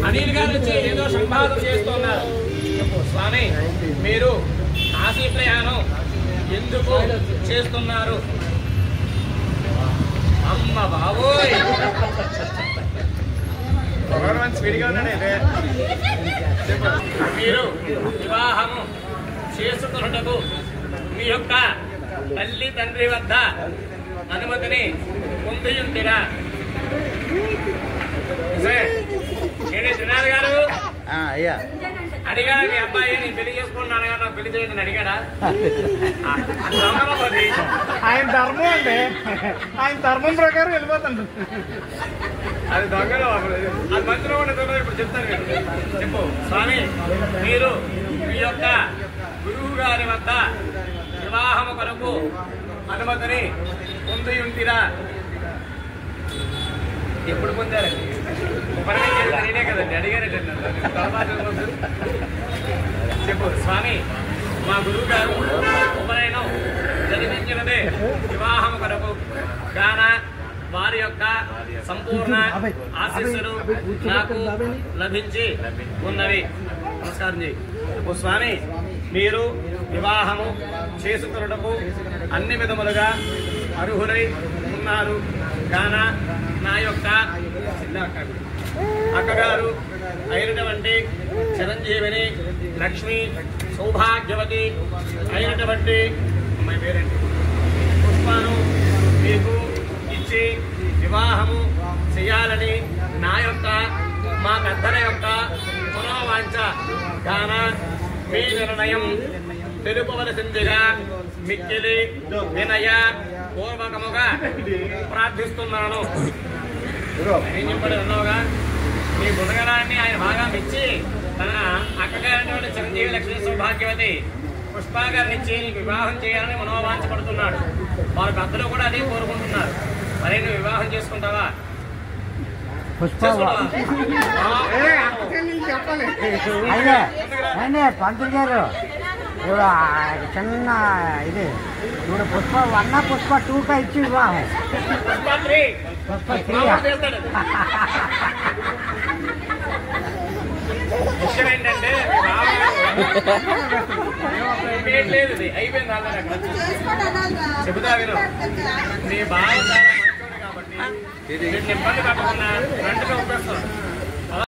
అనిల్ గారు వచ్చి ఏదో సంపాదన చేస్తున్నారు. స్వామి మీరు కాశీ ప్రయాణం ఎందుకు చేస్తున్నారు? అమ్మ బాబోయ్ మీరు వివాహము చేసుకున్నటకు మీ యొక్క తల్లి తండ్రి వద్ద అనుమతిని పొందియుంటిరా? ఏంటి శ్రీనాథ్ గారు అయ్యా అడిగాడా మీ అబ్బాయి నేను పెళ్లి చేసుకున్నాను కదా నాకు పెళ్లి చేయండి అడిగాడా? ఆయన ధర్మం అంటే ఆయన ధర్మం ప్రకారం వెళ్ళిపోతాడు. అది దొంగలో అది మంచిలో ఉండదు. ఇప్పుడు చెప్తాను మీరు చెప్పు. స్వామి మీరు మీ యొక్క గురువు గారి వద్ద వివాహము కొరకు అనుమతిని పొందియుంటిరా? ఎప్పుడు పొందారండి? నేనే కదండి అడిగానండి. చెప్పు. స్వామి మా గురువు గారు ఉపనయనం జరిపించినదే వివాహం కొరకు గాన వారి యొక్క సంపూర్ణ ఆశీస్సులు నాకు లభించి ఉన్నవి. నమస్కారం జీ. స్వామి మీరు వివాహము చేసుకున్నటకు అన్ని విధములుగా అర్హులై ఉన్నారు గాన నా యొక్క అక్కగారు అయినటువంటి చిరంజీవిని లక్ష్మి సౌభాగ్యవతి అయినటువంటి అమ్మాయి పేరేంటి పుష్పను మీకు ఇచ్చి వివాహము చేయాలని నా యొక్క మా పెద్దల యొక్క మనోవాంఛ గాన మీ నిర్ణయం తెలుపవలసిందిగా మిక్కిలి వినయ పూర్వకముగా ప్రార్థిస్తున్నాను. ఏం చెప్పాడు అన్నావుగా? మీ బుధగరాన్ని ఆయన బాగా మెచ్చి తన అక్కగారైనటువంటి చిరంజీవి లక్ష్మీ సౌభాగ్యవతి పుష్పా గారిని ఇచ్చి నీకు వివాహం చేయాలని మనోవాంఛపడుతున్నాడు. వారి పెద్దలు కూడా అదే కోరుకుంటున్నారు. మరి నువ్వు వివాహం చేసుకుంటావా? పంతులు గారు చిన్న ఇది ఇప్పుడు పుష్ప 1 పుష్ప 2 ఇచ్చి వివాహం పుష్ప 3 విషయం ఏంటంటే లేదు అయిపోయింది. చెబుతా విను. నీ బాగా చాలా మంచోడు కాబట్టి ఇబ్బంది పడకుండా ఫ్రంట్గా ఉపయోగిస్తాను.